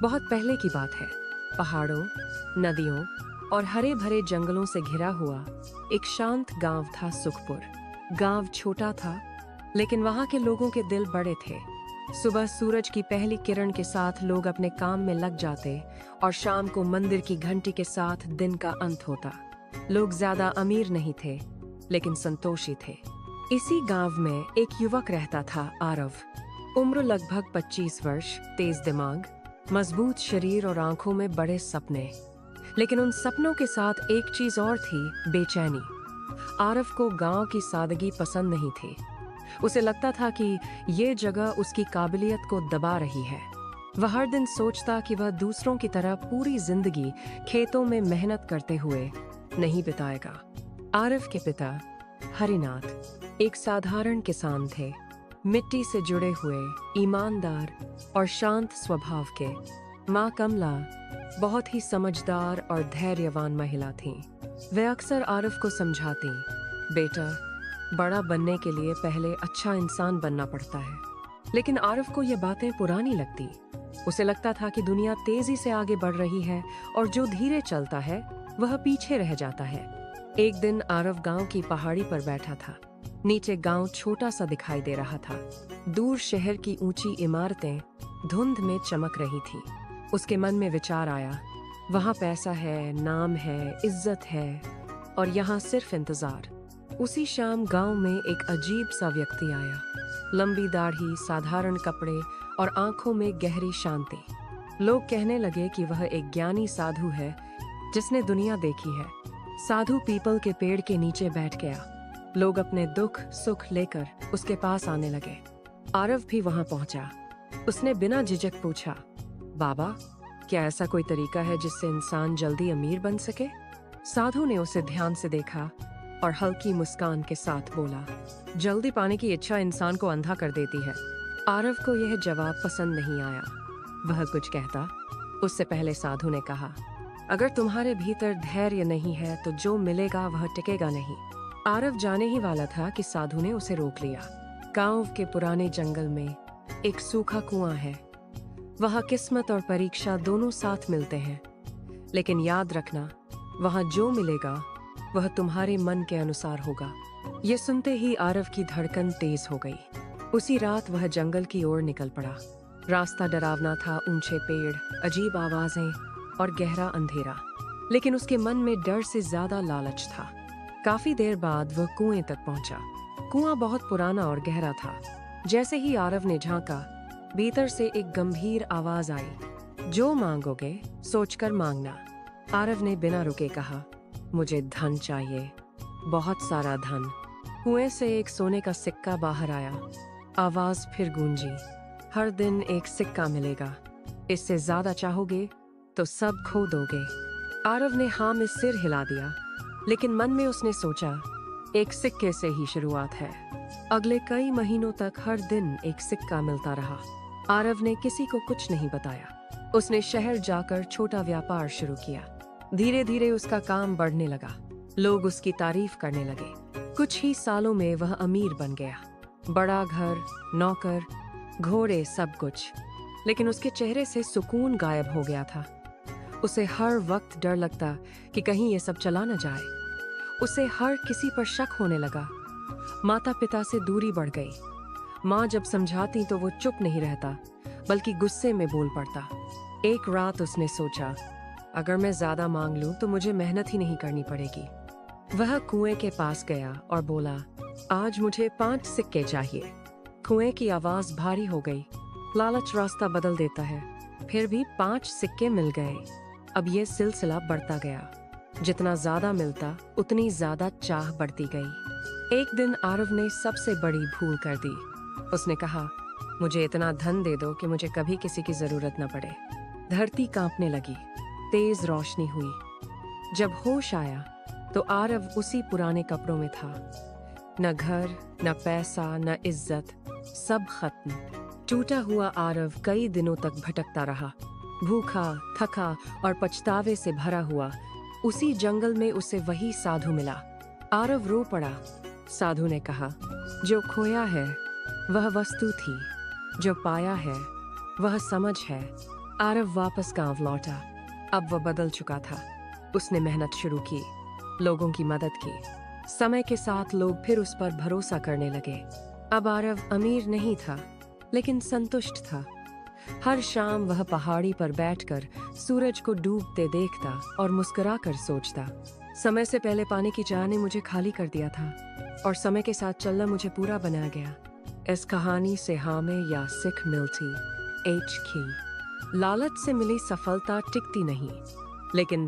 बहुत पहले की बात है। पहाड़ों, नदियों और हरे भरे जंगलों से घिरा हुआ एक शांत गांव था सुखपुर। गांव छोटा था, लेकिन वहां के लोगों के दिल बड़े थे। सुबह सूरज की पहली किरण के साथ लोग अपने काम में लग जाते और शाम को मंदिर की घंटी के साथ दिन का अंत होता। लोग ज्यादा अमीर नहीं थे, लेकिन संतोषी थे। इसी गांव में एक युवक रहता था, आरव। उम्र लगभग 25 वर्ष, तेज दिमाग, मजबूत शरीर और आंखों में बड़े सपने। लेकिन उन सपनों के साथ एक चीज और थी, बेचैनी। आरव को गांव की सादगी पसंद नहीं थी। उसे लगता था कि ये जगह उसकी काबिलियत को दबा रही है। वह हर दिन सोचता कि वह दूसरों की तरह पूरी जिंदगी खेतों में मेहनत करते हुए नहीं बिताएगा। आरव के पिता हरिनाथ एक साधारण किसान थे, मिट्टी से जुड़े हुए, ईमानदार और शांत स्वभाव के। माँ कमला बहुत ही समझदार और धैर्यवान महिला थीं। वे अक्सर आरव को समझाती, बेटा, बड़ा बनने के लिए पहले अच्छा इंसान बनना पड़ता है। लेकिन आरव को ये बातें पुरानी लगती। उसे लगता था कि दुनिया तेजी से आगे बढ़ रही है और जो धीरे चलता है वह पीछे रह जाता है। एक दिन आरव गांव की पहाड़ी पर बैठा था। नीचे गांव छोटा सा दिखाई दे रहा था। दूर शहर की ऊंची इमारतें धुंध में चमक रही थी। उसके मन में विचार आया, वहां पैसा है, नाम है, इज्जत है और यहाँ सिर्फ इंतजार। उसी शाम गांव में एक अजीब सा व्यक्ति आया। लंबी दाढ़ी, साधारण कपड़े और आंखों में गहरी शांति। लोग कहने लगे कि वह एक ज्ञानी साधु है जिसने दुनिया देखी है। साधु पीपल के पेड़ के नीचे बैठ गया। लोग अपने दुख सुख लेकर उसके पास आने लगे। आरव भी वहां पहुंचा। उसने बिना झिझक पूछा, बाबा, क्या ऐसा कोई तरीका है जिससे इंसान जल्दी अमीर बन सके? साधु ने उसे ध्यान से देखा और हल्की मुस्कान के साथ बोला, जल्दी पाने की इच्छा इंसान को अंधा कर देती है। आरव को यह जवाब पसंद नहीं आया। वह कुछ कहता, उससे पहले साधु ने कहा, अगर तुम्हारे भीतर धैर्य नहीं है तो जो मिलेगा वह टिकेगा नहीं। आरव जाने ही वाला था कि साधु ने उसे रोक लिया। गांव के पुराने जंगल में एक सूखा कुआं है। वहां किस्मत और परीक्षा दोनों साथ मिलते हैं। लेकिन याद रखना, वहां जो मिलेगा वह तुम्हारे मन के अनुसार होगा। यह सुनते ही आरव की धड़कन तेज हो गई। उसी रात वह जंगल की ओर निकल पड़ा। रास्ता डरावना था, ऊंचे पेड़, अजीब आवाजें और गहरा अंधेरा। लेकिन उसके मन में डर से ज्यादा लालच था। काफी देर बाद वह कुएं तक पहुंचा। कुआं बहुत पुराना और गहरा था। जैसे ही आरव ने झांका, भीतर से एक गंभीर आवाज आई, जो मांगोगे सोचकर मांगना। आरव ने बिना रुके कहा, मुझे धन चाहिए, बहुत सारा धन। कुएं से एक सोने का सिक्का बाहर आया। आवाज फिर गूंजी, हर दिन एक सिक्का मिलेगा, इससे ज्यादा चाहोगे तो सब खो दोगे। आरव ने हाँ में सिर हिला दिया, लेकिन मन में उसने सोचा, एक सिक्के से ही शुरुआत है। अगले कई महीनों तक हर दिन एक सिक्का मिलता रहा। आरव ने किसी को कुछ नहीं बताया। उसने शहर जाकर छोटा व्यापार शुरू किया। धीरे धीरे उसका काम बढ़ने लगा। लोग उसकी तारीफ करने लगे। कुछ ही सालों में वह अमीर बन गया। बड़ा घर, नौकर, घोड़े, सब कुछ। लेकिन उसके चेहरे से सुकून गायब हो गया था। उसे हर वक्त डर लगता कि कहीं ये सब चला न जाए। उसे हर किसी पर शक होने लगा। माता पिता से दूरी बढ़ गई। माँ जब समझाती तो वो चुप नहीं रहता, बल्कि गुस्से में बोल पड़ता। एक रात उसने सोचा, अगर मैं ज्यादा मांग लूं तो मुझे मेहनत ही नहीं करनी पड़ेगी। वह कुएं के पास गया और बोला, आज मुझे 5 सिक्के चाहिए। कुएं की आवाज भारी हो गई। लालच रास्ता बदल देता है। फिर भी 5 सिक्के मिल गए। अब यह सिलसिला बढ़ता गया। जितना ज्यादा मिलता उतनी ज्यादा चाह बढ़ती गई। एक दिन आरव ने सबसे बड़ी भूल कर दी। उसने कहा, मुझे इतना धन दे दो कि मुझे कभी किसी की जरूरत न पड़े। धरती कांपने लगी। तेज रोशनी हुई। जब होश आया तो आरव उसी पुराने कपड़ों में था। न घर, न पैसा, न इज्जत, सब खत्म। टूटा हुआ आरव कई दिनों तक भटकता रहा, भूखा, थका और पछतावे से भरा हुआ। उसी जंगल में उसे वही साधु मिला। आरव रो पड़ा। साधु ने कहा, जो खोया है वह वस्तु थी, जो पाया है वह समझ है। आरव वापस गांव लौटा। अब वह बदल चुका था। उसने मेहनत शुरू की, लोगों की मदद की। समय के साथ लोग फिर उस पर भरोसा करने लगे। अब आरव अमीर नहीं था, लेकिन संतुष्ट था। हर शाम वह पहाड़ी पर बैठकर सूरज को डूबते देखता और मुस्कुराकर सोचता, समय से पहले पानी की चाह ने मुझे खाली कर दिया था और समय के साथ चलना मुझे पूरा बना गया। इस कहानी से हमें यह सीख मिलती है कि लालच से मिली सफलता टिकती नहीं, लेकिन